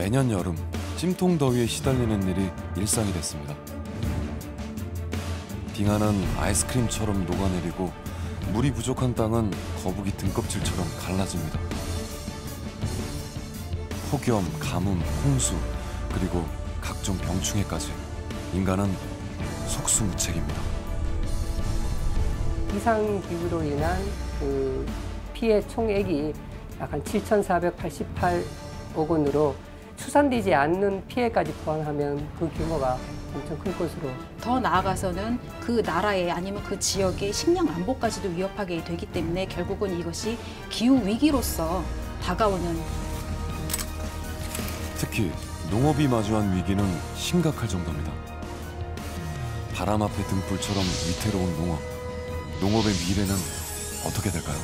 매년 여름 찜통 더위에 시달리는 일이 일상이 됐습니다. 빙하는 아이스크림처럼 녹아내리고 물이 부족한 땅은 거북이 등껍질처럼 갈라집니다. 폭염, 가뭄, 홍수, 그리고 각종 병충해까지 인간은 속수무책입니다. 이상기후로 인한 그 피해 총액이 약 한 7,488억 원으로 추산되지 않는 피해까지 포함하면 그 규모가 엄청 클 것으로. 더 나아가서는 그 나라의 아니면 그 지역의 식량 안보까지도 위협하게 되기 때문에 결국은 이것이 기후 위기로서 다가오는. 특히 농업이 마주한 위기는 심각할 정도입니다. 바람 앞에 등불처럼 위태로운 농업. 농업의 미래는 어떻게 될까요?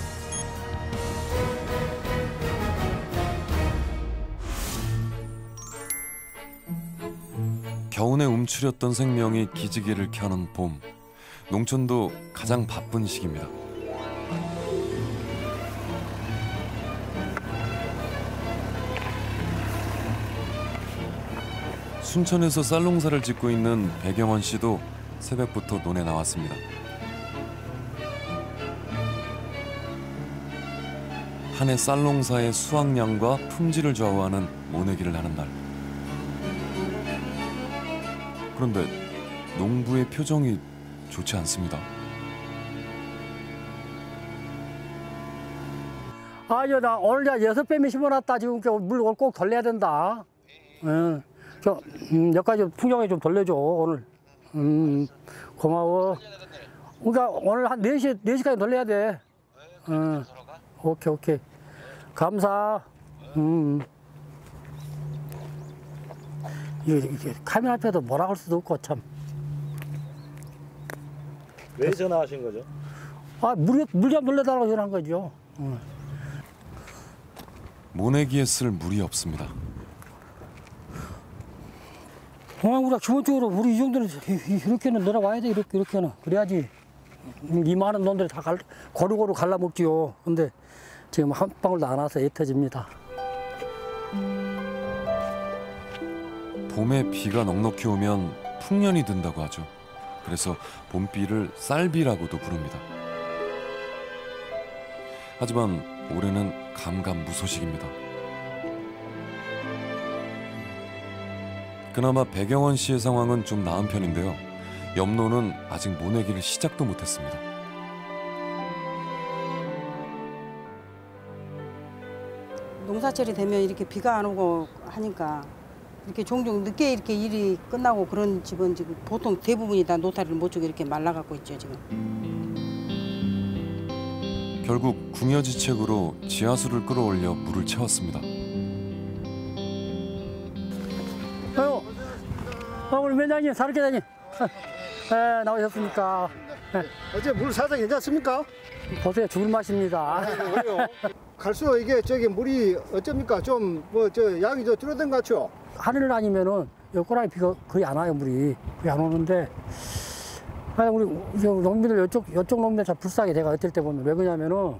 겨우내 움츠렸던 생명이 기지개를 켜는 봄. 농촌도 가장 바쁜 시기입니다. 순천에서 쌀농사를 짓고 있는 배경원 씨도 새벽부터 논에 나왔습니다. 한 해 쌀농사의 수확량과 품질을 좌우하는 모내기를 하는 날. 그런데 농부의 표정이 좋지 않습니다. 아니요, 나 오늘 6배미 심어놨다. 지금 물 꼭 돌려야 된다. 응. 여기까지 풍경에 좀 돌려줘, 오늘. 고마워. 그러니까 오늘 한 4시까지 돌려야 돼. 응. 오케이. 감사. 이게 카메라 앞에도 뭐라 할 수도 없고, 참. 왜 전화하신 거죠? 물 좀 돌려달라고 전화한 거죠. 모내기에 쓸 물이 없습니다. 우리가 기본적으로 우리 이 정도는 이렇게는 내려와야 돼. 이렇게는 그래야지 이 많은 놈들이 다 고루고루 갈라먹지요. 근데 지금 한 방울도 안 와서 애터집니다. 봄에 비가 넉넉히 오면 풍년이 든다고 하죠. 그래서 봄비를 쌀비라고도 부릅니다. 하지만 올해는 감감무소식입니다. 그나마 배경원 씨의 상황은 좀 나은 편인데요. 옆노는 아직 모내기를 시작도 못했습니다. 농사철이 되면 이렇게 비가 안 오고 하니까 이렇게 종종 늦게 이렇게 일이 끝나고 그런 집은 지금 보통 대부분이 다 노타리를 못 주고 이렇게 말라갖고 있죠, 지금. 결국 궁여지책으로 지하수를 끌어올려 물을 채웠습니다. 우리 면장님, 사르계장님. 나오셨습니까? 어제 물 사정 괜찮습니까? 보세요, 죽을 맛입니다. 왜요? 갈수록 이게 물이 어쩝니까? 좀 양이 줄어든 것 같죠? 하늘 아니면은 꼬라지 비가 거의 안 와요, 물이. 거의 안 오는데. 우리 농민들 이쪽 농민들 참 불쌍해, 내가 어떨 때 보면. 왜 그러냐면은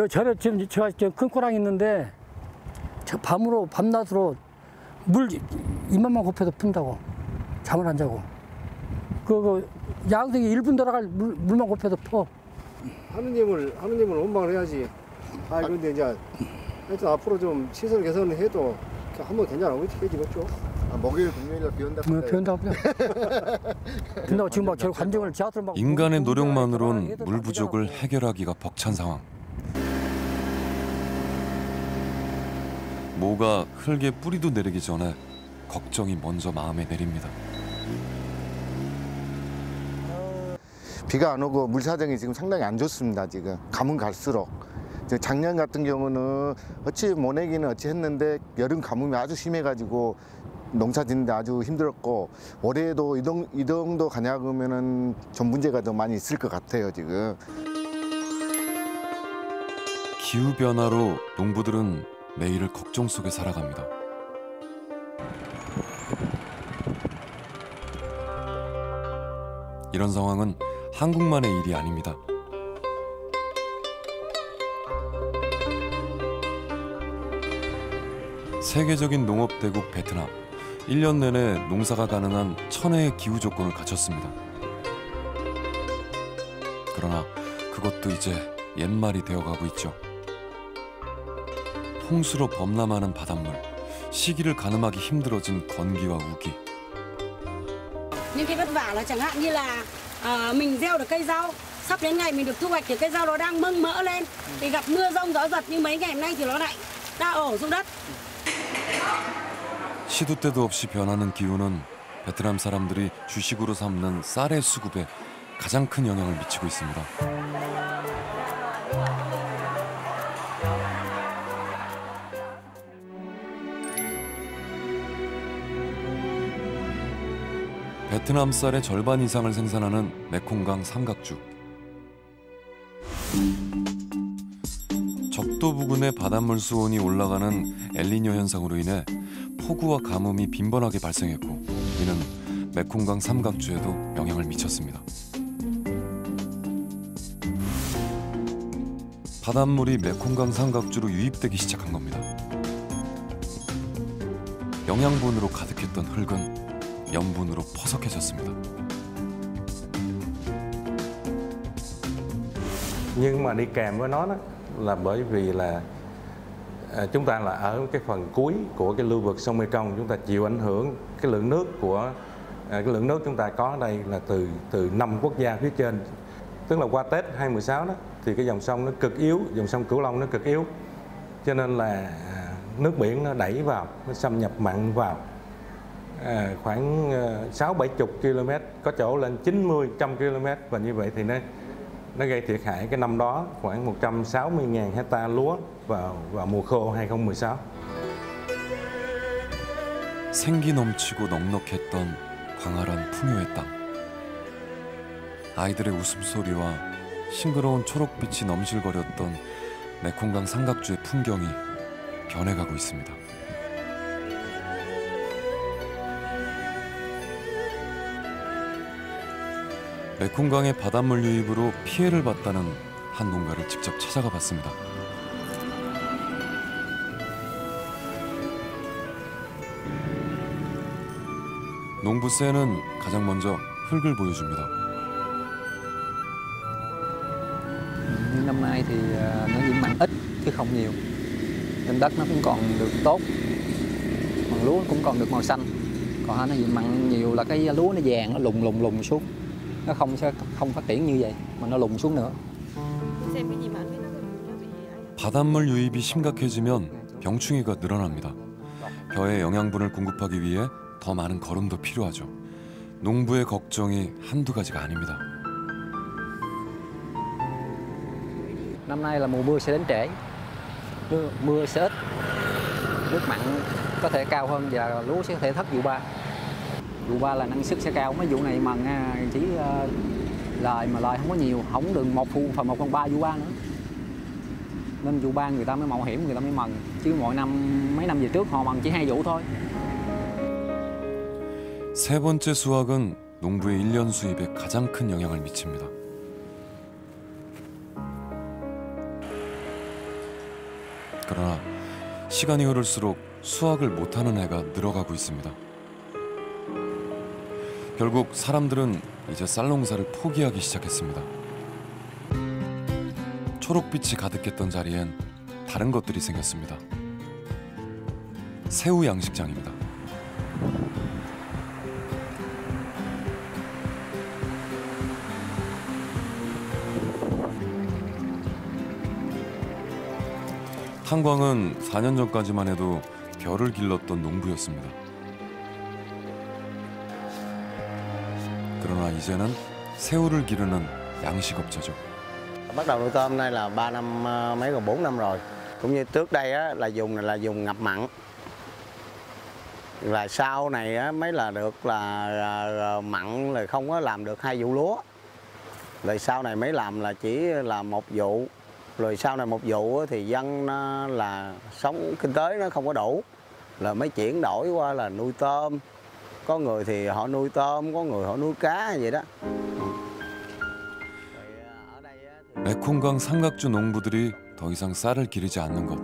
전에 지금 제가 큰 꼬랑 있는데 밤낮으로 물 이만만 곱해도 푼다고. 잠을 안 자고. 양석이 1분 돌아갈 물만 곱해도 퍼. 하느님을 원망을 해야지. 근데 이제 하여튼 앞으로 좀 시설 개선을 해도 한번 괜찮아. 어떻게 해지겠죠? 목요일 금요일날 비 온다. 비 온다고. 근데 지금 저 관정을 지하철 막. 인간의 노력만으론 물 부족을 해결하기가 벅찬 상황. 모가 흙에 뿌리도 내리기 전에 걱정이 먼저 마음에 내립니다. 비가 안 오고 물 사정이 지금 상당히 안 좋습니다. 지금 가면 갈수록. 작년 같은 경우는 어찌 모내기는 어찌 했는데 여름 가뭄이 아주 심해가지고 농사 짓는데 아주 힘들었고, 올해도 이 정도 가냐 그러면은 좀 문제가 더 많이 있을 것 같아요, 지금. 기후 변화로 농부들은 매일을 걱정 속에 살아갑니다. 이런 상황은 한국만의 일이 아닙니다. 세계적인 농업 대국 베트남. 1년 내내 농사가 가능한 천혜의 기후 조건을 갖췄습니다. 그러나 그것도 이제 옛말이 되어가고 있죠. 홍수로 범람하는 바닷물, 시기를 가늠하기 힘들어진 건기와 우기. Những cái vất vả là chẳng hạn như là mình gieo được cây rau, sắp đến ngày mình được thu hoạch thì cây rau nó đang mưng mỡ lên, thì gặp mưa rông gió giật như mấy ngày hôm nay thì nó lại đa ổ xuống đất. 시도 때도 없이 변하는 기후는 베트남 사람들이 주식으로 삼는 쌀의 수급에 가장 큰 영향을 미치고 있습니다. 베트남 쌀의 절반 이상을 생산하는 메콩강 삼각주. 적도 부근의 바닷물 수온이 올라가는 엘니뇨 현상으로 인해 폭우와 가뭄이 빈번하게 발생했고, 이는 메콩강 삼각주에도 영향을 미쳤습니다. 바닷물이 메콩강 삼각주로 유입되기 시작한 겁니다. 영양분으로 가득했던 흙은 염분으로 퍼석해졌습니다. Nhưng mà đi kèm với nó đó là bởi vì là chúng ta là ở cái phần cuối của cái lưu vực sông Mekong, chúng ta chịu ảnh hưởng cái lượng nước chúng ta có ở đây là từ 5 quốc gia phía trên, tức là qua Tết 2016 đó thì cái dòng sông nó cực yếu, dòng sông Cửu Long nó cực yếu, cho nên là nước biển nó đẩy vào, nó xâm nhập mặn vào. Khoảng 60-70 km, có chỗ lên 90-100 km, và như vậy thì nó gây thiệt hại cái năm đó khoảng 160.000 hecta lúa vào mùa khô 2016. 생기 넘치고 넉넉했던 광활한 풍요의 땅. 아이들의 웃음소리와 싱그러운 초록빛이 넘실거렸던 메콩강 삼각주의 풍경이 변해가고 있습니다. 메콩강의 바닷물 유입으로 피해를 봤다는 한 농가를 직접 찾아가 봤습니다. 농부세는 가장 먼저 흙을 보여줍니다. Năm nay thì nó nhiễm mặn ít chứ không nhiều, nên đất nó cũng còn được tốt, còn lúa cũng còn được màu xanh. Còn nó nhiễm mặn nhiều là cái lúa nó vàng, nó lùng xuống, nó không phát triển như vậy mà nó lùng xuống nữa. 바닷물 유입이 심각해지면 병충해가 늘어납니다. 벼에 영양분을 공급하기 위해 더 많은 거름도 필요하죠. 농부의 걱정이 한두 가지가 아닙니다. Năm nay là mùa mưa sẽ đến trễ, mưa sẽ ít, nước mặn có thể cao hơn và lúa sẽ có thể thất vụ 3. Vụ 3 là năng suất sẽ cao, mấy vụ này mần chỉ lời không có nhiều, không được 1/3 vụ 3 nữa. Nên vụ 3 người ta mới mạo hiểm, người ta mới mần, chứ mỗi năm mấy năm về trước họ mần chỉ 2 vụ thôi. 세 번째 수확은 농부의 1년 수입에 가장 큰 영향을 미칩니다. 그러나 시간이 흐를수록 수확을 못하는 해가 늘어가고 있습니다. 결국 사람들은 이제 쌀 농사를 포기하기 시작했습니다. 초록빛이 가득했던 자리엔 다른 것들이 생겼습니다. 새우 양식장입니다. 탄광은 4년 전까지만 해도 벼를 길렀던 농부였습니다. 그러나 이제는 새우를 기르는 양식업자죠. Bắt đầu nuôi tôm nay là 3 năm mấy còn 4 năm rồi. Cũng như trước đây á, là dùng ngập mặn. Và sau này á, mới là được là mặn là không có làm được 2 vụ lúa. Rồi sau này mới làm là chỉ là 1 vụ. Rồi sau này 1 vụ thì dân là sống kinh tế nó không có đủ, là mới chuyển đổi qua là nuôi tôm. Có người thì họ nuôi tôm, có người họ nuôi cá vậy đó. 메콩강 삼각주 농부들이 더 이상 쌀을 기르지 않는 것.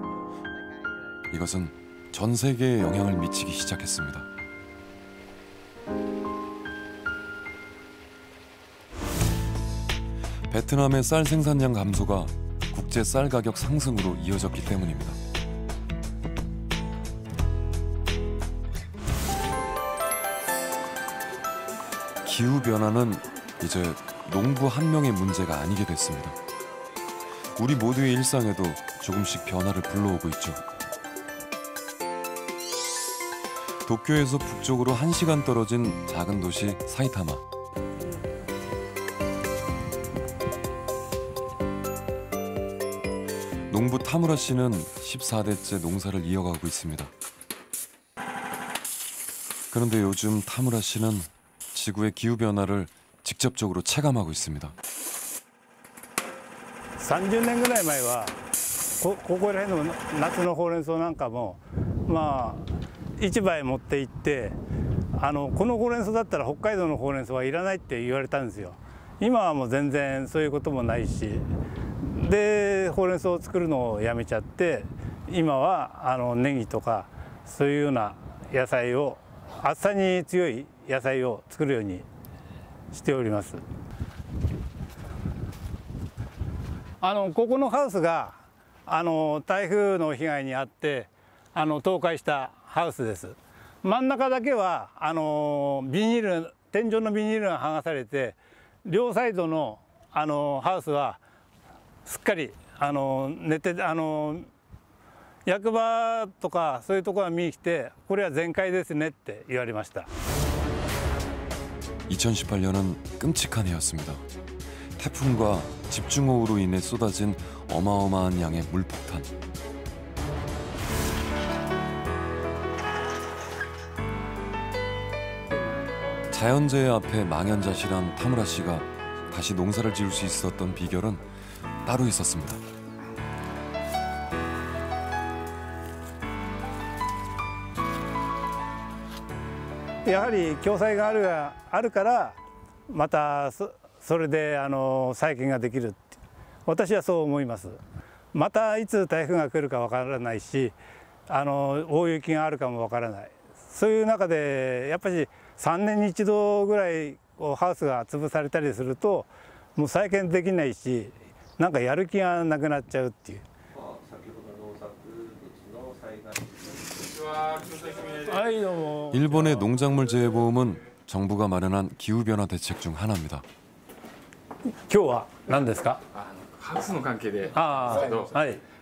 이것은 전 세계에 영향을 미치기 시작했습니다. 베트남의 쌀 생산량 감소가 국제 쌀 가격 상승으로 이어졌기 때문입니다. 기후변화는 이제 농부 한 명의 문제가 아니게 됐습니다. 우리 모두의 일상에도 조금씩 변화를 불러오고 있죠. 도쿄에서 북쪽으로 1시간 떨어진 작은 도시 사이타마. 농부 타무라 씨는 14대째 농사를 이어가고 있습니다. 그런데 요즘 타무라 씨는 지구의 기후변화를 직접적으로 체감하고 있습니다. 30年ぐらい前はここら辺の夏のほうれん草なんかもまあ市場へ持って行ってこのほうれん草だったら北海道のほうれん草はいらないって言われたんですよ。今はもう全然そういうこともないしでほうれん草を作るのをやめちゃって今はネギとかそういうような野菜を暑さに強い野菜を作るようにしております。ここのハウスが台風の被害に遭って倒壊したハウスです。真ん中だけはビニール天井のビニールが剥がされて両サイドのハウスはすっかり寝て役場とかそういうところが見に来てこれは全壊ですねって言われました。 2018년은 끔찍한 해였습니다. 태풍과 집중호우로 인해 쏟아진 어마어마한 양의 물폭탄. 자연재해 앞에 망연자실한 타무라 씨가 다시 농사를 지을 수 있었던 비결은 따로 있었습니다. やはり共済があるからまたそれで再建ができるって私はそう思います。またいつ台風が来るかわからないし大雪があるかもわからない。そういう中でやっぱり3年に1度ぐらいハウスが潰されたりするともう再建できないしなんかやる気がなくなっちゃうっていう。 일본의 농작물 재해보험은 정부가 마련한 기후변화 대책 중 하나입니다. 今日は何ですか？ハウスの関係でですけど、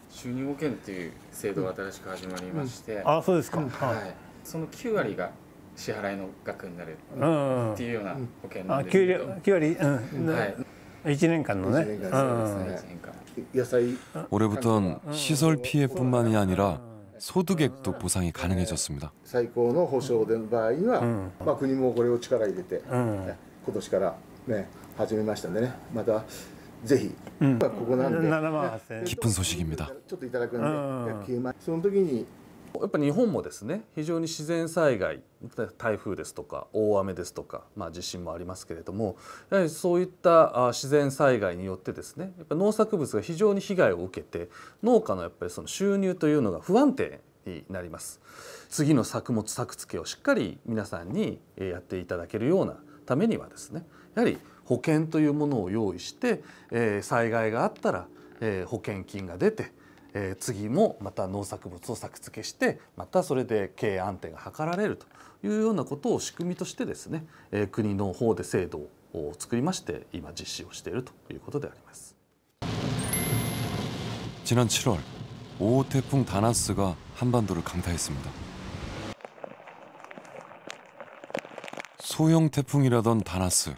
収入保険っていう制度が新しく始まりまして、そうですか。はい。その9割が支払いの額になるっていうような保険なんですけど。9割、はい。 1年間のね。 올해부턴 시설 피해뿐만이 아니라 소득액도 보상이 가능해졌습니다. 最高の保証の場合には、国もこれを力入れて、今年からね始めましたんでね、またぜひ、ここなんで 기쁜 소식입니다. ちょっといただくんで、9万その時に やっぱり日本もですね非常に自然災害台風ですとか大雨ですとか、地震もありますけれどもやはりそういった自然災害によってですねやっぱ農作物が非常に被害を受けて農家のやっぱりその収入というのが不安定になります。次の作物作付けをしっかり皆さんにやっていただけるようなためにはですねやはり保険というものを用意して、災害があったら、保険金が出て次もまた農作物を作付けしてまたそれで経営安定が図られるというようなことを仕組みとしてですね国の方で制度を作りまして今実施をしているということであります。 지난 7월 5호 태풍 다나스가 한반도를 강타했습니다. 소형 태풍이라던 다나스.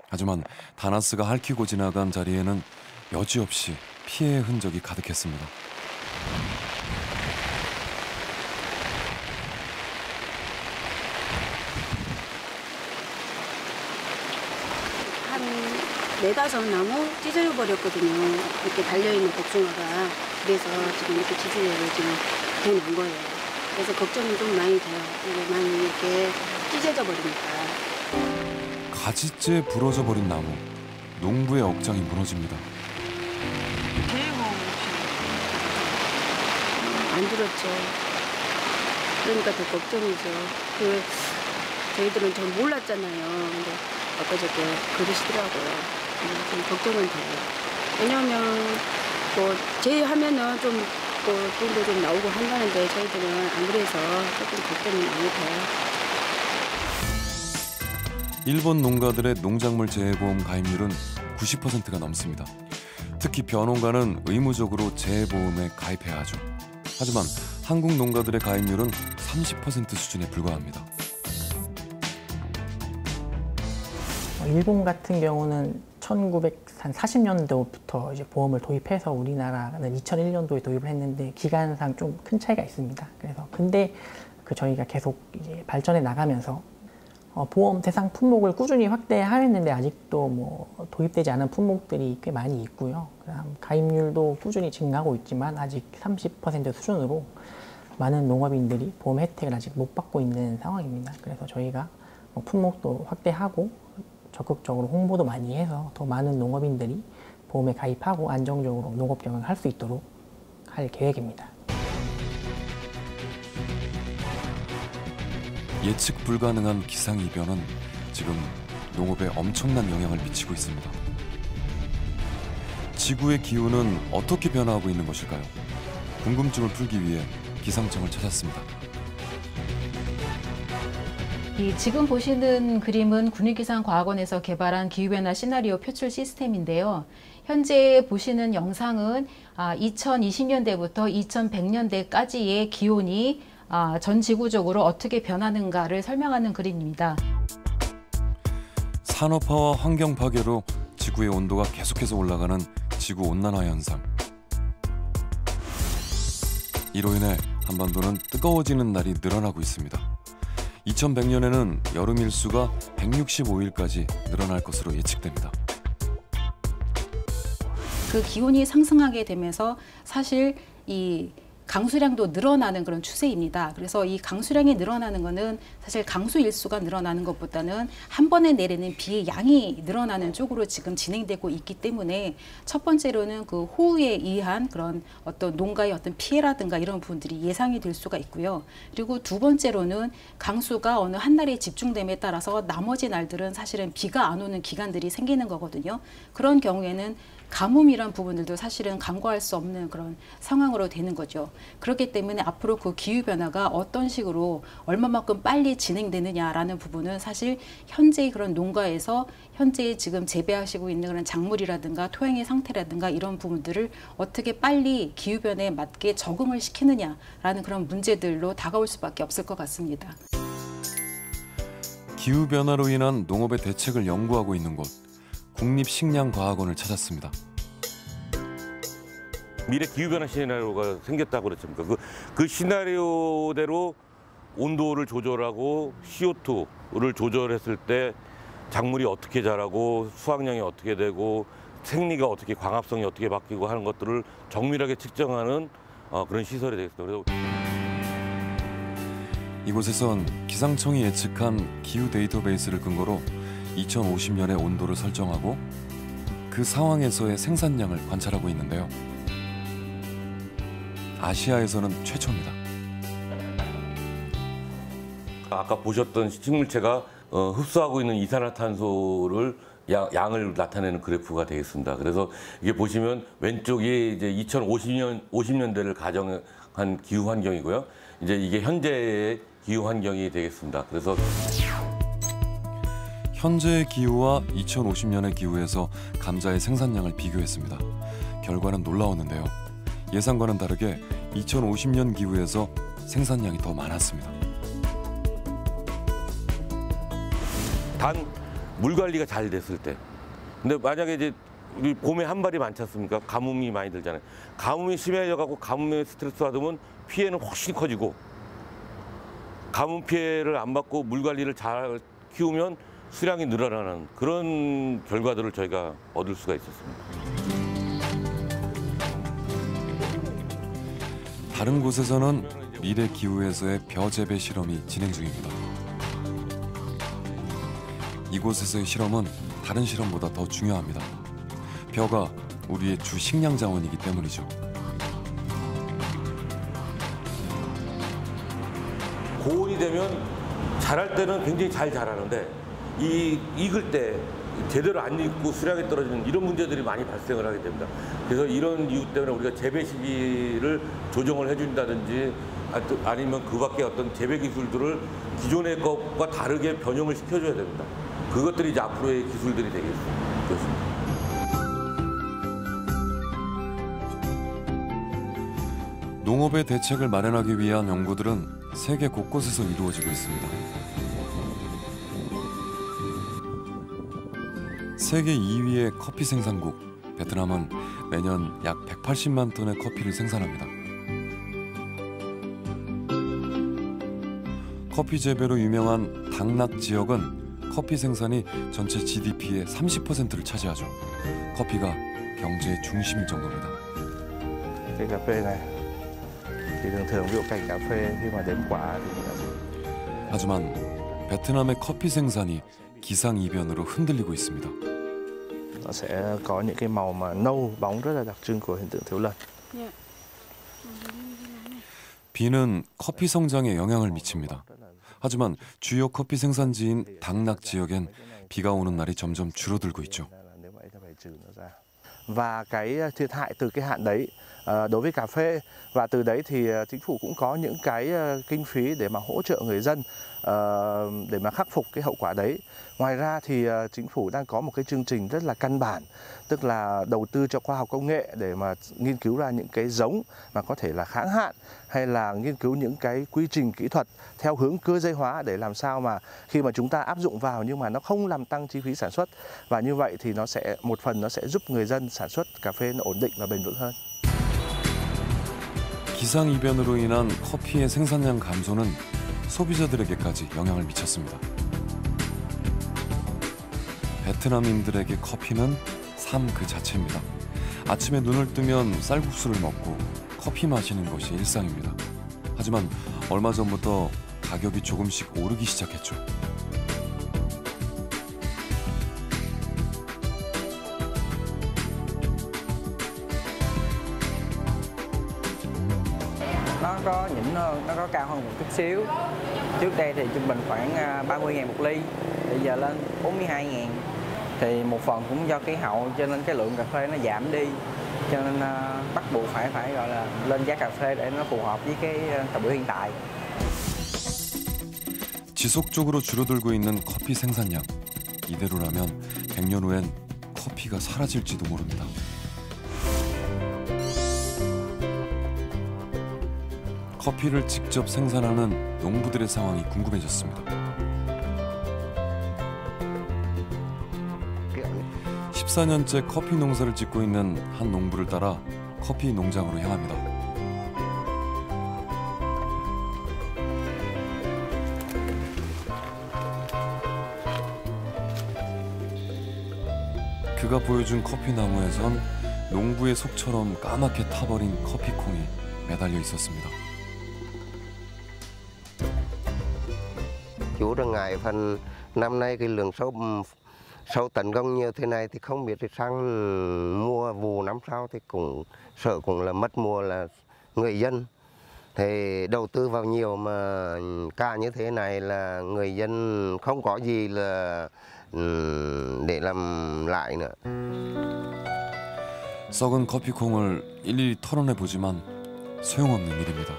하지만 다나스가 핥히고 지나간 자리에는 여지없이 피해의 흔적이 가득했습니다. 한 4-5 나무 찢어져 버렸거든요. 이렇게 달려있는 복숭아가. 그래서 지금 이렇게 지지대로 지금 되는 거예요. 그래서 걱정이 좀 많이 돼요. 이게 많이 이렇게 찢어져 버리니까. 가지째 부러져 버린 나무. 농부의 억장이 무너집니다. 안 들었죠. 그러니까 더 걱정이죠. 저희들은 잘 몰랐잖아요. 근데 엊그저께 그러시더라고요. 좀 걱정은 돼요. 왜냐하면 뭐 제하면은 좀 돈도 좀 나오고 한다는데 저희들은 안 그래서 조금 걱정이 많이 돼요. 일본 농가들의 농작물 재해보험 가입률은 90%가 넘습니다. 특히 벼농가는 의무적으로 재해보험에 가입해야 하죠. 하지만 한국 농가들의 가입률은 30% 수준에 불과합니다. 일본 같은 경우는 1940년도부터 이제 보험을 도입해서 우리나라는 2001년도에 도입을 했는데 기간상 좀 큰 차이가 있습니다. 그래서 근데 저희가 계속 이제 발전해 나가면서 보험 대상 품목을 꾸준히 확대하였는데 아직도 뭐 도입되지 않은 품목들이 꽤 많이 있고요. 그다음 가입률도 꾸준히 증가하고 있지만 아직 30% 수준으로 많은 농업인들이 보험 혜택을 아직 못 받고 있는 상황입니다. 그래서 저희가 품목도 확대하고 적극적으로 홍보도 많이 해서 더 많은 농업인들이 보험에 가입하고 안정적으로 농업 경영을 할 수 있도록 할 계획입니다. 예측 불가능한 기상이변은 지금 농업에 엄청난 영향을 미치고 있습니다. 지구의 기후는 어떻게 변화하고 있는 것일까요? 궁금증을 풀기 위해 기상청을 찾았습니다. 지금 보시는 그림은 국립기상과학원에서 개발한 기후변화 시나리오 표출 시스템인데요. 현재 보시는 영상은 2020년대부터 2100년대까지의 기온이 전 지구적으로 어떻게 변하는가를 설명하는 그림입니다. 산업화와 환경 파괴로 지구의 온도가 계속해서 올라가는 지구온난화 현상. 이로 인해 한반도는 뜨거워지는 날이 늘어나고 있습니다. 2100년에는 여름 일수가 165일까지 늘어날 것으로 예측됩니다. 그 기온이 상승하게 되면서 사실 이 강수량도 늘어나는 그런 추세입니다. 그래서 이 강수량이 늘어나는 것은 사실 강수 일수가 늘어나는 것보다는 한 번에 내리는 비의 양이 늘어나는 쪽으로 지금 진행되고 있기 때문에 첫 번째로는 그 호우에 의한 그런 어떤 농가의 어떤 피해라든가 이런 부분들이 예상이 될 수가 있고요. 그리고 두 번째로는 강수가 어느 한 날에 집중됨에 따라서 나머지 날들은 사실은 비가 안 오는 기간들이 생기는 거거든요. 그런 경우에는 가뭄이란 부분들도 사실은 간과할 수 없는 그런 상황으로 되는 거죠. 그렇기 때문에 앞으로 그 기후변화가 어떤 식으로 얼마만큼 빨리 진행되느냐라는 부분은 사실 현재의 그런 농가에서 현재 지금 재배하시고 있는 그런 작물이라든가 토양의 상태라든가 이런 부분들을 어떻게 빨리 기후변화에 맞게 적응을 시키느냐라는 그런 문제들로 다가올 수밖에 없을 것 같습니다. 기후변화로 인한 농업의 대책을 연구하고 있는 곳. 국립식량과학원을 찾았습니다. 미래 기후변화 시나리오가 생겼다고 그랬습니까? 그 시나리오대로 온도를 조절하고 CO2를 조절했을 때 작물이 어떻게 자라고 수확량이 어떻게 되고 생리가 어떻게 광합성이 어떻게 바뀌고 하는 것들을 정밀하게 측정하는 그런 시설이 되겠습니다. 이곳에선 기상청이 예측한 기후 데이터베이스를 근거로 2050년의 온도를 설정하고 그 상황에서의 생산량을 관찰하고 있는데요. 아시아에서는 최초입니다. 아까 보셨던 식물체가 흡수하고 있는 이산화탄소를 양을 나타내는 그래프가 되겠습니다. 그래서 이게 보시면 왼쪽이 이제 50년대를 가정한 기후 환경이고요. 이제 이게 현재의 기후 환경이 되겠습니다. 그래서 현재의 기후와 2050년의 기후에서 감자의 생산량을 비교했습니다. 결과는 놀라웠는데요. 예상과는 다르게 2050년 기후에서 생산량이 더 많았습니다. 단 물 관리가 잘 됐을 때. 근데 만약에 이제 우리 봄에 한발이 많지 않습니까? 가뭄이 많이 들잖아요. 가뭄이 심해져 갖고 가뭄에 스트레스 받으면 피해는 훨씬 커지고 가뭄 피해를 안 받고 물 관리를 잘 키우면 수량이 늘어나는 그런 결과들을 저희가 얻을 수가 있었습니다. 다른 곳에서는 미래 기후에서의 벼 재배 실험이 진행 중입니다. 이곳에서의 실험은 다른 실험보다 더 중요합니다. 벼가 우리의 주 식량 자원이기 때문이죠. 고온이 되면 자랄 때는 굉장히 잘 자라는데 익을 때 제대로 안 익고 수량이 떨어지는 이런 문제들이 많이 발생을 하게 됩니다. 그래서 이런 이유 때문에 우리가 재배 시기를 조정을 해준다든지 아니면 그 밖에 어떤 재배 기술들을 기존의 것과 다르게 변형을 시켜줘야 됩니다. 그것들이 이제 앞으로의 기술들이 되겠습니다. 농업의 대책을 마련하기 위한 연구들은 세계 곳곳에서 이루어지고 있습니다. 세계 2위의 커피 생산국 베트남은 매년 약 180만 톤의 커피를 생산합니다. 커피 재배로 유명한 당락 지역은 커피 생산이 전체 GDP의 30%를 차지하죠. 커피가 경제의 중심일 정도입니다. Cái cà phê này thì thường ví dụ cành cà phê khi mà đến quả thì 하지만 베트남의 커피 생산이 기상이변으로 흔들리고 있습니다. nó sẽ có những cái màu mà nâu bóng rất là đặc trưng của hiện tượng thiếu lần. 비는 커피 성장에 영향을 미칩니다. 하지만 주요 커피 생산지인 당락 지역엔 비가 오는 날이 점점 줄어들고 있죠. Và cái thiệt hại từ cái hạn đấy đối với cà phê, và từ đấy thì chính phủ cũng có những cái kinh phí để mà hỗ trợ người dân để mà khắc phục cái hậu quả đấy. Ngoài ra thì chính phủ đang có một cái chương trình rất là căn bản, tức là đầu tư cho khoa học công nghệ để mà nghiên cứu ra những cái giống mà có thể là kháng hạn, hay là nghiên cứu những cái quy trình kỹ thuật theo hướng cơ giới hóa để làm sao mà khi mà chúng ta áp dụng vào nhưng mà nó không làm tăng chi phí sản xuất, và như vậy thì nó sẽ một phần nó sẽ giúp người dân sản xuất cà phê nó ổn định và bền vững hơn. 기상이변으로 인한 커피의 생산량 감소는 소비자들에게까지 영향을 미쳤습니다. 베트남인들에게 커피는 삶 그 자체입니다. 아침에 눈을 뜨면 쌀국수를 먹고 커피 마시는 것이 일상입니다. 하지만 얼마 전부터 가격이 조금씩 오르기 시작했죠. Nó có nhỉnh hơn, nó có cao hơn một chút xíu. Trước đây thì trung bình khoảng 30.000 một ly, bây giờ lên 42.000. Thì một phần cũng do khí hậu cho nên cái lượng cà phê nó giảm đi, cho nên bắt buộc phải gọi là lên giá cà phê để nó phù hợp với cái thời buổi hiện tại. 지속적으로 줄어들고 있는 커피 생산량. 이대로라면 100년 후엔 커피가 사라질지도 모릅니다. 커피를 직접 생산하는 농부들의 상황이 궁금해졌습니다. 14년째 커피 농사를 짓고 있는 한 농부를 따라 커피 농장으로 향합니다. 그가 보여준 커피 나무에선 농부의 속처럼 까맣게 타버린 커피콩이 매달려 있었습니다. Chú đang ngại phần năm nay cái lượng sâu tấn công như thế này thì không biết sang mua vụ năm sau thì cũng sợ cũng là mất mùa là người dân. Thì đầu tư vào nhiều mà ca như thế này là người dân không có gì là để làm lại nữa. 썩은 커피콩을 일일이 털어내 보지만 소용없는 일입니다.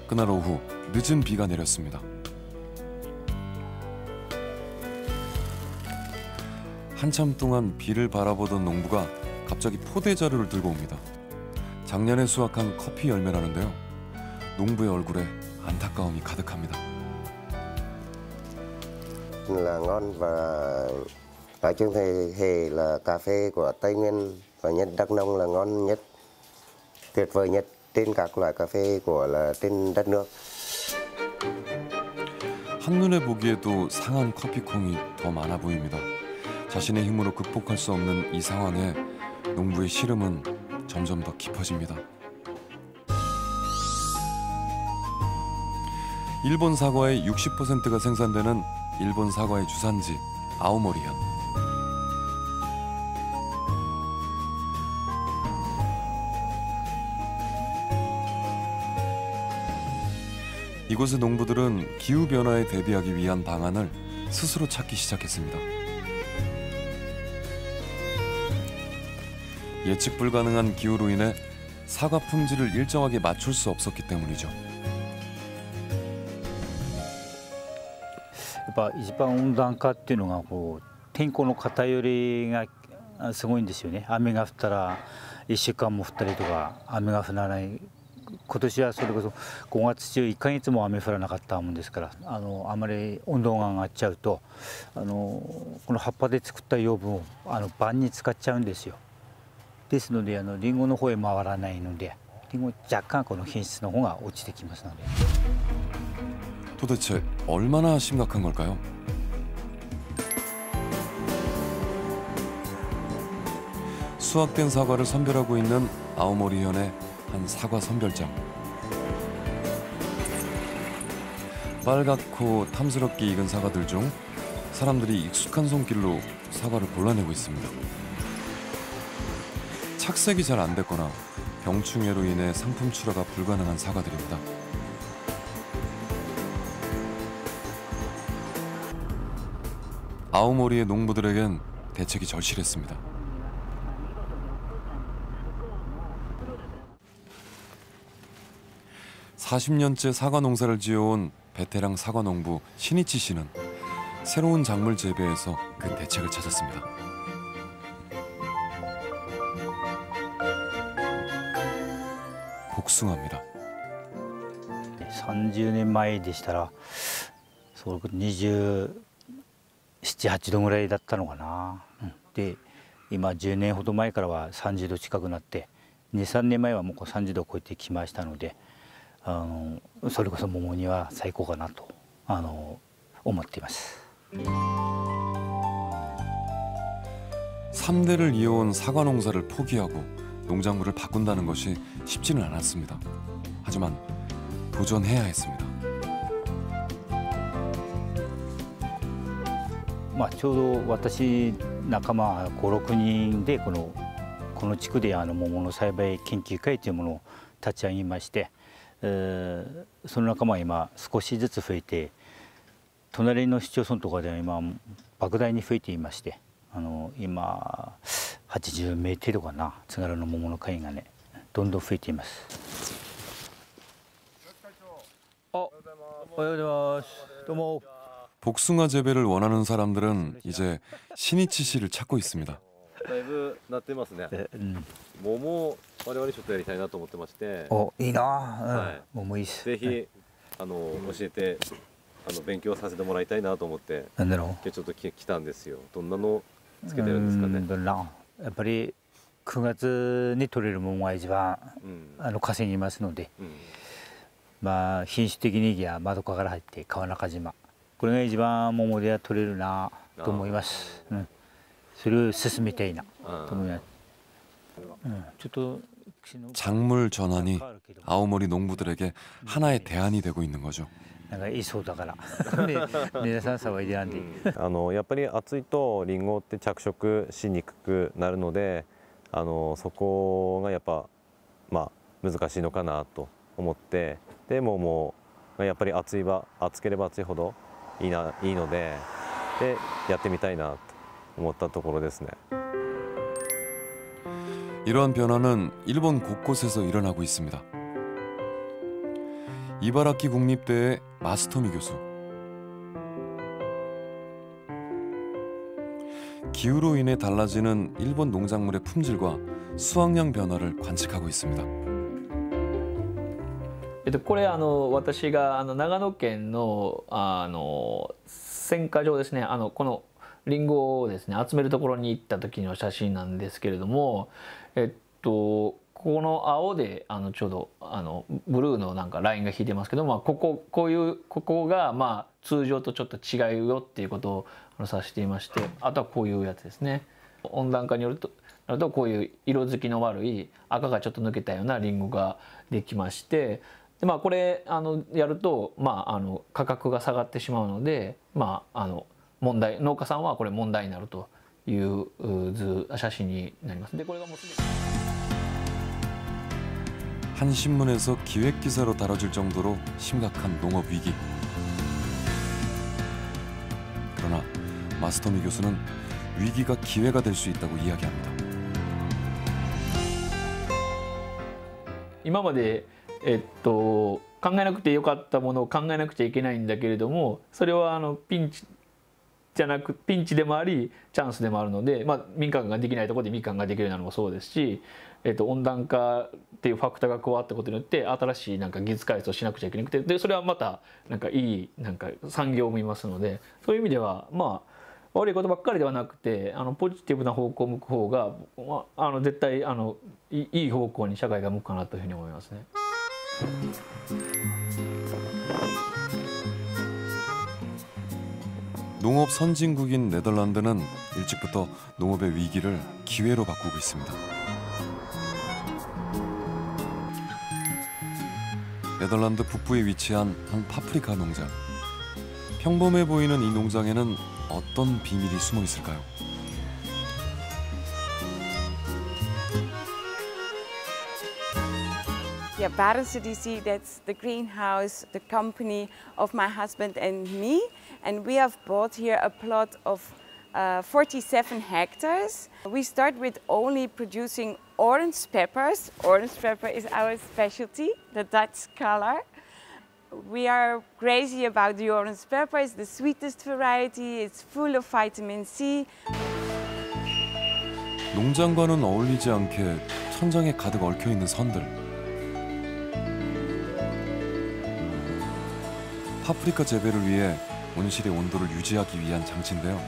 그날 오후 늦은 비가 내렸습니다. 한참 동안 비를 바라보던 농부가 갑자기 포대 자루를 들고 옵니다. 작년에 수확한 커피 열매라는데요. 농부의 얼굴에 안타까움이 가득합니다. Là ngon và nói chung thì hệ là cà phê của Tây Nguyên và nhất Đắk Nông là ngon nhất, tuyệt vời nhất trên các loại cà phê của là trên đất nước. 한눈에 보기에도 상한 커피콩이 더 많아 보입니다. 자신의 힘으로 극복할 수 없는 이 상황에 농부의 시름은 점점 더 깊어집니다. 일본 사과의 60%가 생산되는 일본 사과의 주산지 아오모리현. 이곳의 농부들은 기후변화에 대비하기 위한 방안을 스스로 찾기 시작했습니다. 예측 불가능한 기후로 인해 사과 품질을 일정하게 맞출 수 없었기 때문이죠. やっぱ一番温暖化っていうのがこう天候の偏りがすごいんですよね。雨が降ったら1週間も降ったりとか雨が降らない。今年はそれこそ5月中1ヶ月も雨降らなかったもんですから、あまり温度が上がっちゃうとこの葉っぱで作った養分を晩に使っちゃうんですよ。ですのでリンゴの方へ回らないので、リンゴ若干この品質の方が落ちてきますので。 도대체 얼마나 심각한 걸까요? 수확된 사과를 선별하고 있는 아오모리현의 한 사과 선별장. 빨갛고 탐스럽게 익은 사과들 중 사람들이 익숙한 손길로 사과를 골라내고 있습니다. 착색이 잘 안 됐거나 병충해로 인해 상품 출하가 불가능한 사과들입니다. 아오모리의 농부들에겐 대책이 절실했습니다. (40년째) 사과 농사를 지어온 베테랑 사과 농부 신이치 씨는 새로운 작물 재배에서 그 대책을 찾았습니다. 복숭아입니다. 30年前でしたら27、8度ぐらいだったのかな。で今10年ほど前からは30度近くなって、2、3年前はもう30度を超えてきましたので、それこそ桃には最高かなと思っています。 3대를 이어온 사과 농사를 포기하고 농작물을 바꾼다는 것이 쉽지는 않았습니다. 하지만 도전해야 했습니다. ちょうど私仲間5、6人でこの地区で桃の栽培研究会というものを立ち上げまして、その仲間は今少しずつ増えて、隣の市町村とかでは今莫大に増えていまして、今80名程度かな、津軽の桃の会がねどんどん増えています。おはようございます。どうも。 복숭아 재배를 원하는 사람들은 이제 신이치 씨를 찾고 있습니다. だいぶなってますね。桃我々ちょっとやりたいなと思ってまして。いいな。桃いいっす。ぜひ教えて勉強させてもらいたいなと思って。なんだろう。今日ちょっと来たんですよ。どんなのつけてるんですかね。どんな。やっぱり9月に取れる桃が一番稼ぎますので、まあ品種的にいや窓から入って川中島。 これが一番桃では取れるなと思います。それを進めたいなと思います。작물 전환이 아오모리 농부들에게 하나의 대안이 되고 있는 거죠. なんかいいそうだから皆さん騒いでなんでやっぱり暑いとリンゴって着色しにくくなるので、そこがやっぱ難しいのかなと思って、でもやっぱり暑ければ暑いほど いいのでやってみたいなと思ったところですね。 이러한 변화는 일본 곳곳에서 일어나고 있습니다. 이바라키 국립대의 마스토미 교수. 기후로 인해 달라지는 일본 농작물의 품질과 수확량 변화를 관측하고 있습니다. これ私が長野県の選果場ですね、このリンゴをですね集めるところに行った時の写真なんですけれども、この青でちょうどブルーのなんかラインが引いてますけども、ここが通常とちょっと違うよっていうことを指していまして、あとはこういうやつですね。温暖化によるとこういう色づきの悪い赤がちょっと抜けたようなリンゴができまして。 でこれやると価格が下がってしまうので問題農家さんはこれ問題になるという写真になります。でこれがもうすでに한 신문에서 기획 기사로 다뤄질 정도로 심각한 농업 위기. 그러나 마스터미 교수는 위기가 기회가 될 수 있다고 이야기합니다. 今まで考えなくてよかったものを考えなくちゃいけないんだけれども、それはピンチでもありチャンスでもあるので、民間ができないところで民間ができるようになるのもそうですし、温暖化っていうファクターが加わったことによって新しい技術開発をしなくちゃいけなくて、でそれはまたいい産業を生みますので、そういう意味では悪いことばっかりではなくてポジティブな方向を向く方が絶対いい方向に社会が向くかなというふうに思いますね。 농업 선진국인 네덜란드는 일찍부터 농업의 위기를 기회로 바꾸고 있습니다. 네덜란드 북부에 위치한 한 파프리카 농장. 평범해 보이는 이 농장에는 어떤 비밀이 숨어 있을까요? Yeah, Barense DC, that's the greenhouse, the company of my husband and me. And we have bought here a plot of 47 hectares. We start with only producing orange peppers. Orange pepper is our specialty, the Dutch color. We are crazy about the orange pepper. It's the sweetest variety. It's full of vitamin C. 농장과는 어울리지 않게 천장에 가득 얽혀 있는 선들. 파프리카 재배를 위해 온실의 온도를 유지하기 위한 장치인데요.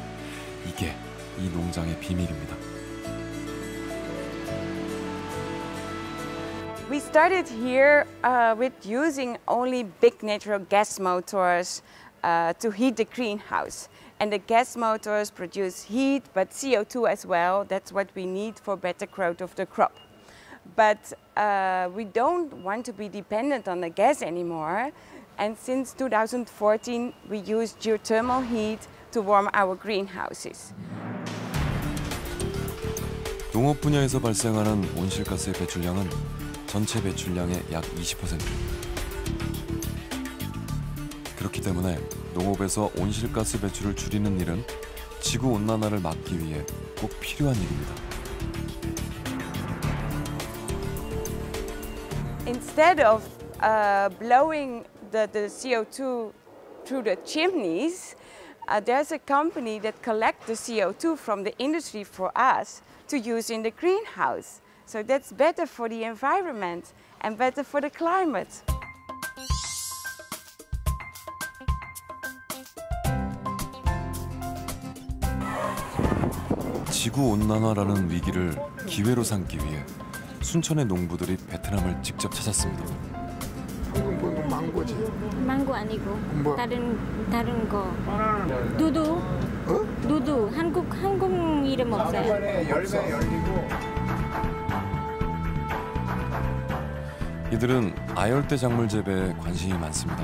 이게 이 농장의 비밀입니다. We started here with using only big natural gas motors to heat the greenhouse. And the gas motors produce heat, but CO2 as well. That's what we need for better growth of the crop. But we don't want to be dependent on the gas anymore. And since 2014, we use geothermal heat to warm our greenhouses. 농업 분야에서 발생하는 온실가스의 배출량은 전체 배출량의 약 20%. 그렇기 때문에 농업에서 온실가스 배출을 줄이는 일은 지구 온난화를 막기 위해 꼭 필요한 일입니다. Instead of blowing the CO2 through the chimneys, there's a company that collects the CO2 from the industry for us to use in the greenhouse. So that's better for the environment and better for the climate. 지구 온난화라는 위기를 기회로 삼기 위해 순천의 농부들이 베트남을 직접 찾았습니다. 이건 망고지. 망고 아니고 뭐? 다른 거. 두두. 두두. 한국 이름 없어요. 열매 열리고. 이들은 아열대 작물 재배에 관심이 많습니다.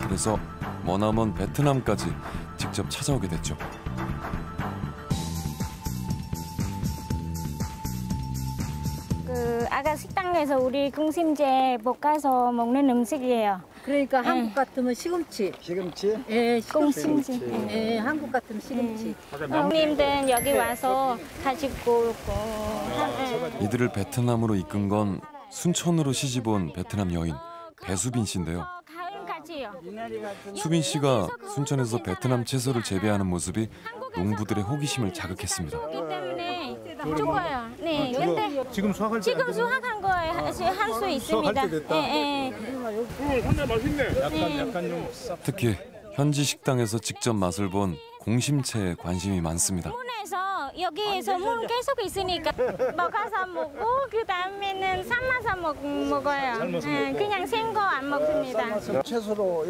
그래서 머나먼 베트남까지 직접 찾아오게 됐죠. 아까 식당에서 우리 공심제 볶아서 먹는 음식이에요. 그러니까 한국 같으면 시금치. 시금치? 예, 공심지. 예, 한국 같으면 시금치. 형님들 여기 와서 가지고 이들을 베트남으로 이끈 건 순천으로 시집온 베트남 여인 배수빈 씨인데요. 수빈 씨가 순천에서 베트남 채소를 재배하는 모습이 농부들의 호기심을 자극했습니다. 좋아요. 네. 근데 지금 수확할 때 지금 수확한 거에 할 수 있습니다. 예. 혼자 맛있네. 약간 좀 특히 현지 식당에서 직접 맛을 본 공심채에 관심이 많습니다. 문에서 여기에서 문 계속 있으니까 먹어서 먹고 그 다음에는 삶아서 먹어요. 그냥 생 거 안 먹습니다. 채소로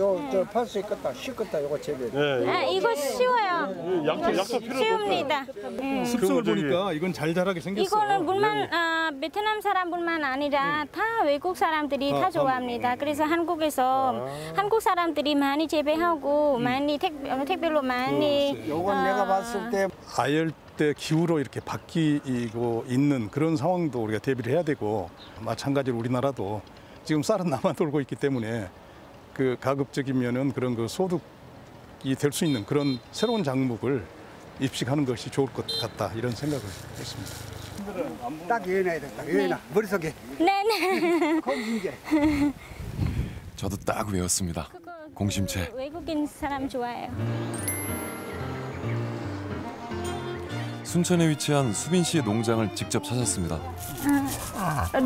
팔 수 있겠다. 쉽겠다. 요거 재배. 이거 쉬워요. 약초 필요 쉬웁니다. 습성을 보니까 이건 잘 자라게 생겼어. 이거는 베트남 사람뿐만 아니라 다 외국 사람들이 다 좋아합니다. 그래서 한국에서 한국 사람들이 많이 재배하고 많이 택배로 많이. 요건 내가 봤을 때 아열대 때 기후로 이렇게 바뀌고 있는 그런 상황도 우리가 대비를 해야 되고, 마찬가지로 우리나라도 지금 쌀은 남아 돌고 있기 때문에 그 가급적이면은 그런 그 소득이 될 수 있는 그런 새로운 작물을 입식하는 것이 좋을 것 같다, 이런 생각을 했습니다. 딱 이해해야 돼. 딱 이해나 머릿속에. 네네. 공심제. 저도 딱 외웠습니다. 공심채. 외국인 사람 좋아해요. 순천에 위치한 수빈 씨의 농장을 직접 찾았습니다.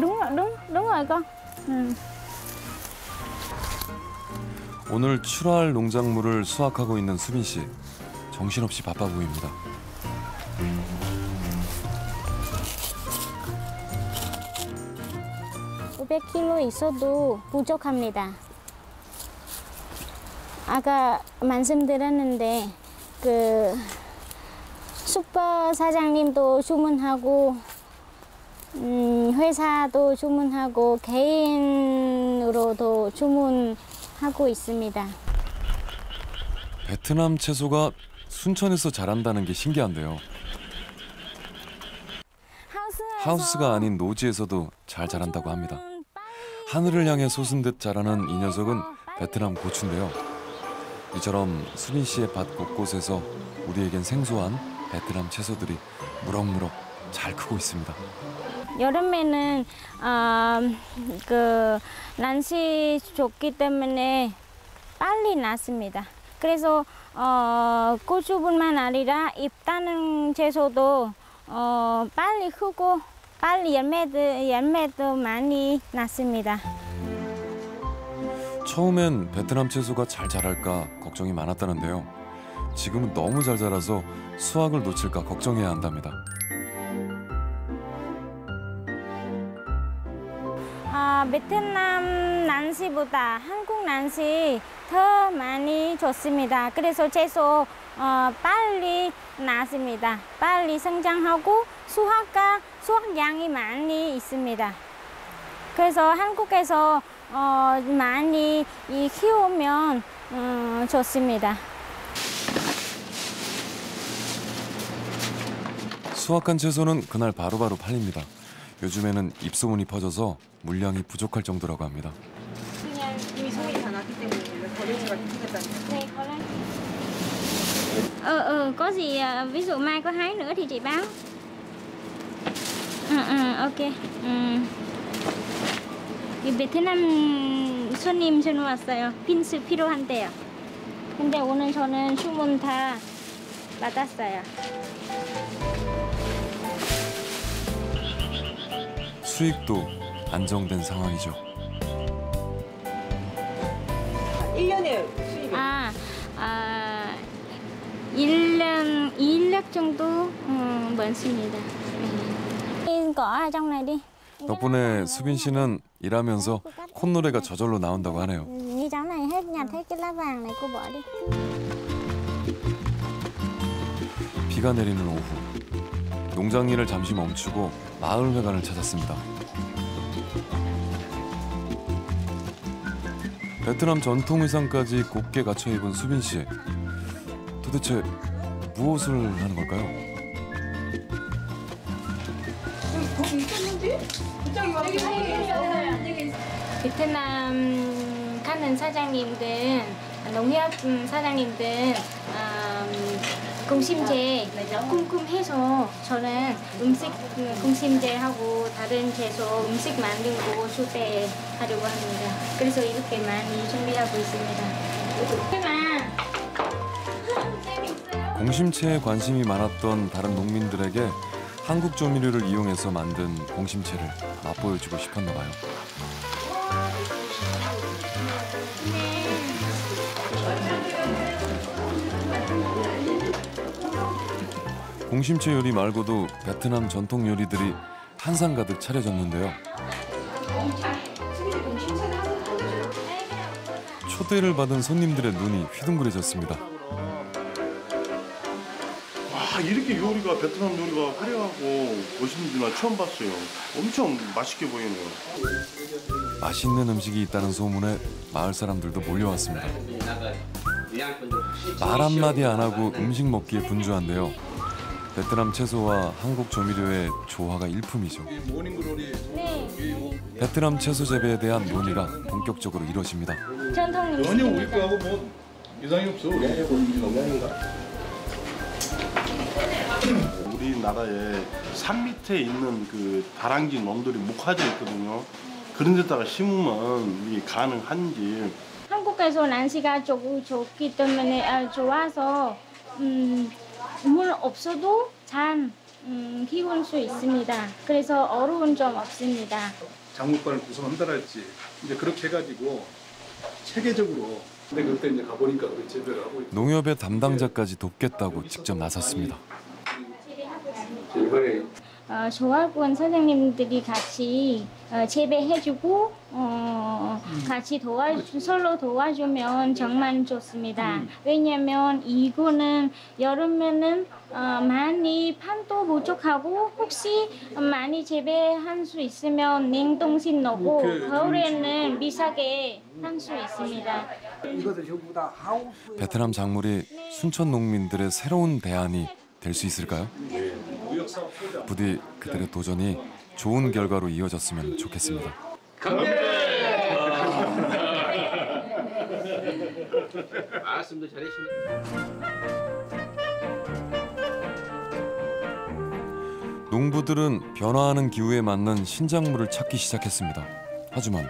đúng rồi con. 오늘 출하할 농작물을 수확하고 있는 수빈 씨. 정신없이 바빠 보입니다. (500kg) 있어도 부족합니다. 아까 말씀드렸는데 그 슈퍼 사장님도 주문하고 회사도 주문하고 개인으로도 주문하고 있습니다. 베트남 채소가 순천에서 자란다는 게 신기한데요. 하우스가 아닌 노지에서도 잘 자란다고 합니다. 하늘을 향해 솟은 듯 자라는 이 녀석은 베트남 고추인데요. 이처럼 수빈 씨의 밭 곳곳에서 우리에겐 생소한 베트남 채소들이 무럭무럭 잘 크고 있습니다. 여름에는 그 날씨 좋기 때문에 빨리 났습니다. 그래서 고추뿐만 아니라 잎 따는 채소도 빨리 크고 빨리 열매도 많이 났습니다. 처음엔 베트남 채소가 잘 자랄까 걱정이 많았다는데요. 지금은 너무 잘 자라서 수확을 놓칠까 걱정해야 한답니다. 베트남 날씨보다 한국 날씨 더 많이 좋습니다. 그래서 채소 빨리 났습니다. 빨리 성장하고 수확량이 많이 있습니다. 그래서 한국에서 많이 키우면 좋습니다. 수확한 채소는 그날 바로바로 팔립니다. 요즘에는 입소문이 퍼져서 물량이 부족할 정도라고 합니다. 그냥 이미 소문이 다 났기 때문에 거래처가 생겼다는 네, 거래. có gì ví dụ mai có hái nữa thì chị báo. ok. 베트남 손님 전화 왔어요. 핀스 필요한대요. 근데 오늘 저는 주문 다 받았어요. 수익도 안정된 상황이죠. 1년에 수익이? 1년 정도 벌습니다. cỏ ở trong này đi. 덕분에 수빈 씨는 일하면서 콧노래가 저절로 나온다고 하네요. Như cháu này hết nhặt hết cái lá vàng này cô bỏ đi. 비가 내리는 오후. 농장 일을 잠시 멈추고 마을회관을 찾았습니다. 베트남 전통 의상까지 곱게 갖춰 입은 수빈 씨. 도대체 무엇을 하는 걸까요? 베트남 가는 사장님들, 농협 사장님들 공심제 궁금해서 저는 음식 공심제하고 다른 채소 음식 만들고 수배하려고 합니다. 그래서 이렇게 많이 준비하고 있습니다. 공심채에 관심이 많았던 다른 농민들에게 한국 조미료를 이용해서 만든 공심채를 맛보여주고 싶었나 봐요. 공심채 요리 말고도 베트남 전통 요리들이 한상 가득 차려졌는데요. 초대를 받은 손님들의 눈이 휘둥그레졌습니다. 와, 이렇게 요리가 베트남 요리가 화려하고 멋있는지만 처음 봤어요. 엄청 맛있게 보이네요. 맛있는 음식이 있다는 소문에 마을 사람들도 몰려왔습니다. 말 한마디 안 하고 음식 먹기에 분주한데요. 베트남 채소와 한국 조미료의 조화가 일품이죠. 베트남 채소 재배에 대한 논의가 본격적으로 이뤄집니다. 전혀 우리 거하고 뭐 이상이 없어. 우리나라에 산 밑에 있는 그 다람쥐 놈들이 목화져 있거든요. 그런 데다가 심으면 이게 가능한지. 한국에서 날씨가 좋기 때문에 좋아서 물 없어도 잘 키울 수 있습니다. 그래서 어려운 점 없습니다. 작물관을 구성한다 할지 이제 그렇게 해가지고 체계적으로 근데 그때 이제 가보니까 우리 재배를 하고 있고 농협의 담당자까지 돕겠다고 직접 나섰습니다. 조합원 선생님들이 같이 재배해주고 같이 서로 도와주면 정말 좋습니다. 왜냐면 이거는 여름에는 많이 판도 부족하고 혹시 많이 재배할 수 있으면 냉동실 넣고 겨울에는 비싸게 할 수 있습니다. 베트남 작물이 순천 농민들의 새로운 대안이 될 수 있을까요? 부디 그들의 도전이 좋은 결과로 이어졌으면 좋겠습니다. 말씀도 잘하시네. 농부들은 변화하는 기후에 맞는 신작물을 찾기 시작했습니다. 하지만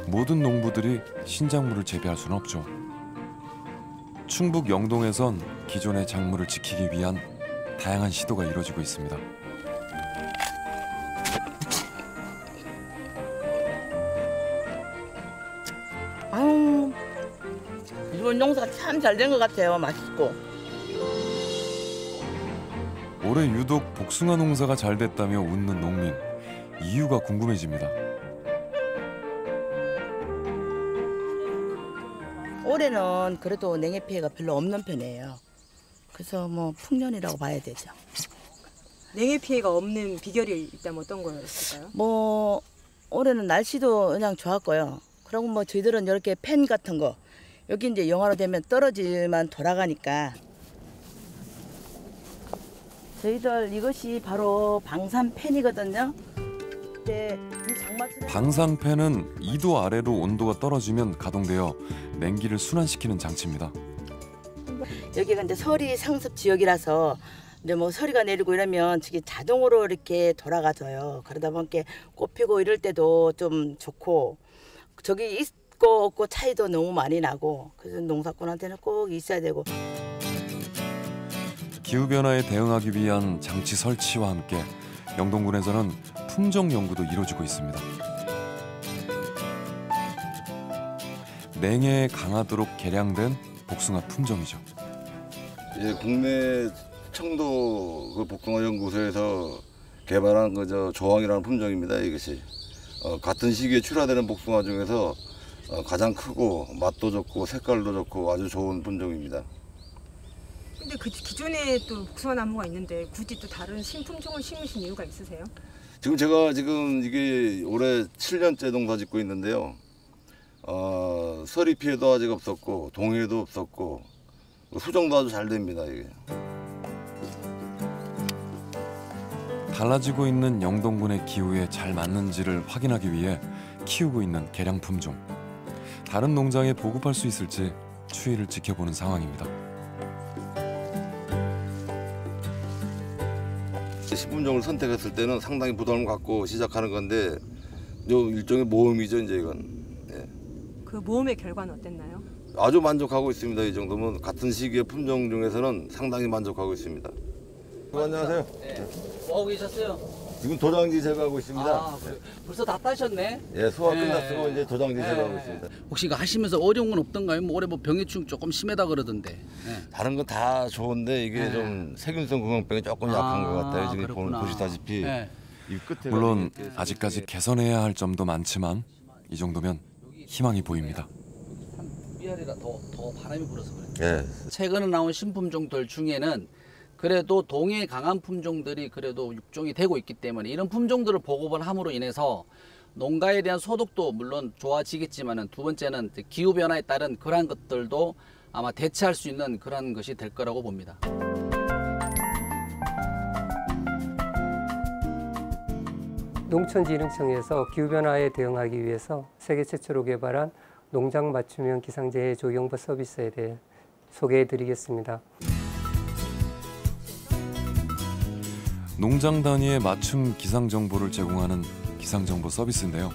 모든 농부들이 신작물을 재배할 수는 없죠. 충북 영동에선 기존의 작물을 지키기 위한 다양한 시도가 이루어지고 있습니다. 아유, 이번 농사가 참 잘 된 것 같아요. 맛있고. 올해 유독 복숭아 농사가 잘 됐다며 웃는 농민. 이유가 궁금해집니다. 올해는 그래도 냉해 피해가 별로 없는 편이에요. 그래서 뭐 풍년이라고 봐야 되죠. 냉해 피해가 없는 비결이 있다면 어떤 거였을까요? 뭐 올해는 날씨도 그냥 좋았고요. 그리고 뭐 저희들은 이렇게 팬 같은 거 여기 이제 영하로 되면 떨어지만 돌아가니까 저희들 이것이 바로 방산 팬이거든요. 근데 이 장마철에 방산팬은 2도 아래로 온도가 떨어지면 가동되어 냉기를 순환시키는 장치입니다. 여기가 이제 서리 상습 지역이라서 이제 뭐 서리가 내리고 이러면 저기 자동으로 이렇게 돌아가져요. 그러다 보니까 꽃 피고 이럴 때도 좀 좋고 저기 있고 없고 차이도 너무 많이 나고 그래서 농사꾼한테는 꼭 있어야 되고. 기후변화에 대응하기 위한 장치 설치와 함께 영동군에서는 품종 연구도 이루어지고 있습니다. 냉해에 강하도록 개량된 복숭아 품종이죠. 예, 국내 청도 그 복숭아 연구소에서 개발한 그저 조항이라는 품종입니다. 이것이 같은 시기에 출하되는 복숭아 중에서 가장 크고 맛도 좋고 색깔도 좋고 아주 좋은 품종입니다. 근데 그 기존에 또 복숭아 나무가 있는데 굳이 또 다른 신품종을 심으신 이유가 있으세요? 제가 이게 올해 7년째 농사 짓고 있는데요. 서리 피해도 아직 없었고 동해도 없었고 수정도 아주 잘 됩니다. 이게. 달라지고 있는 영동군의 기후에 잘 맞는지를 확인하기 위해 키우고 있는 개량 품종. 다른 농장에 보급할 수 있을지 추이를 지켜보는 상황입니다. 신품종을 선택했을 때는 상당히 부담을 갖고 시작하는 건데 일종의 모험이죠, 이제 이건. 예. 그 모험의 결과는 어땠나요? 아주 만족하고 있습니다. 이 정도면 같은 시기의 품종 중에서는 상당히 만족하고 있습니다. 안녕하세요. 네. 뭐 하고 계셨어요? 지금 도장지 제거하고 있습니다. 아, 벌써 다 따셨네? 예, 소화 끝났으면 이제 도장지 제거하고 있습니다. 혹시 이거 하시면서 어려운 건 없던가요? 뭐 올해 뭐 병해충 조금 심하다 그러던데. 다른 건 다 좋은데 이게 좀 세균성 공황병이 조금 약한 것 같아요. 지금 그렇구나. 보시다시피 이 끝에 물론 아직까지 개선해야 할 점도 많지만 이 정도면 희망이 보입니다. 위아래라 더 바람이 불어서 그래요. 예. 최근에 나온 신품종들 중에는 그래도 동해 강한 품종들이 그래도 육종이 되고 있기 때문에 이런 품종들을 보급을 함으로 인해서 농가에 대한 소득도 물론 좋아지겠지만은 두 번째는 기후 변화에 따른 그러한 것들도 아마 대체할 수 있는 그런 것이 될 거라고 봅니다. 농촌진흥청에서 기후변화에 대응하기 위해서 세계 최초로 개발한 농장 맞춤형 기상재해 조경보 서비스에 대해 소개해드리겠습니다. 농장 단위의 맞춤 기상 정보를 제공하는 기상 정보 서비스인데요.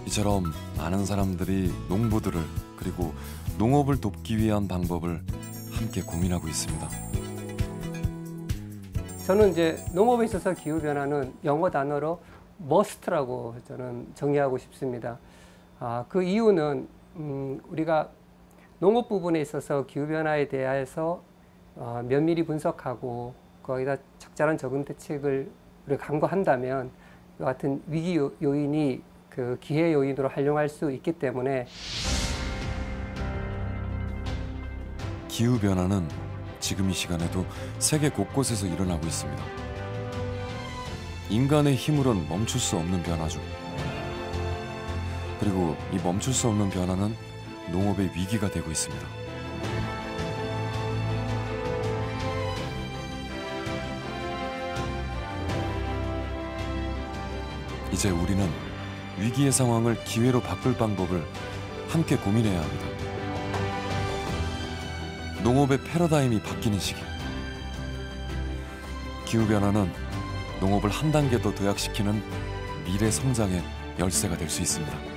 이처럼 많은 사람들이 농부들을 그리고 농업을 돕기 위한 방법을 함께 고민하고 있습니다. 저는 이제 농업에 있어서 기후 변화는 영어 단어로 must라고 저는 정의하고 싶습니다. 그 이유는 우리가 농업 부분에 있어서 기후 변화에 대해서 면밀히 분석하고 거기다 적절한 적응 대책을 강구한다면 이 같은 위기 요인이 그 기회 요인으로 활용할 수 있기 때문에 기후 변화는 지금 이 시간에도 세계 곳곳에서 일어나고 있습니다. 인간의 힘으론 멈출 수 없는 변화죠. 그리고 이 멈출 수 없는 변화는 농업의 위기가 되고 있습니다. 이제 우리는 위기의 상황을 기회로 바꿀 방법을 함께 고민해야 합니다. 농업의 패러다임이 바뀌는 시기. 기후변화는 농업을 한 단계 더 도약시키는 미래 성장의 열쇠가 될 수 있습니다.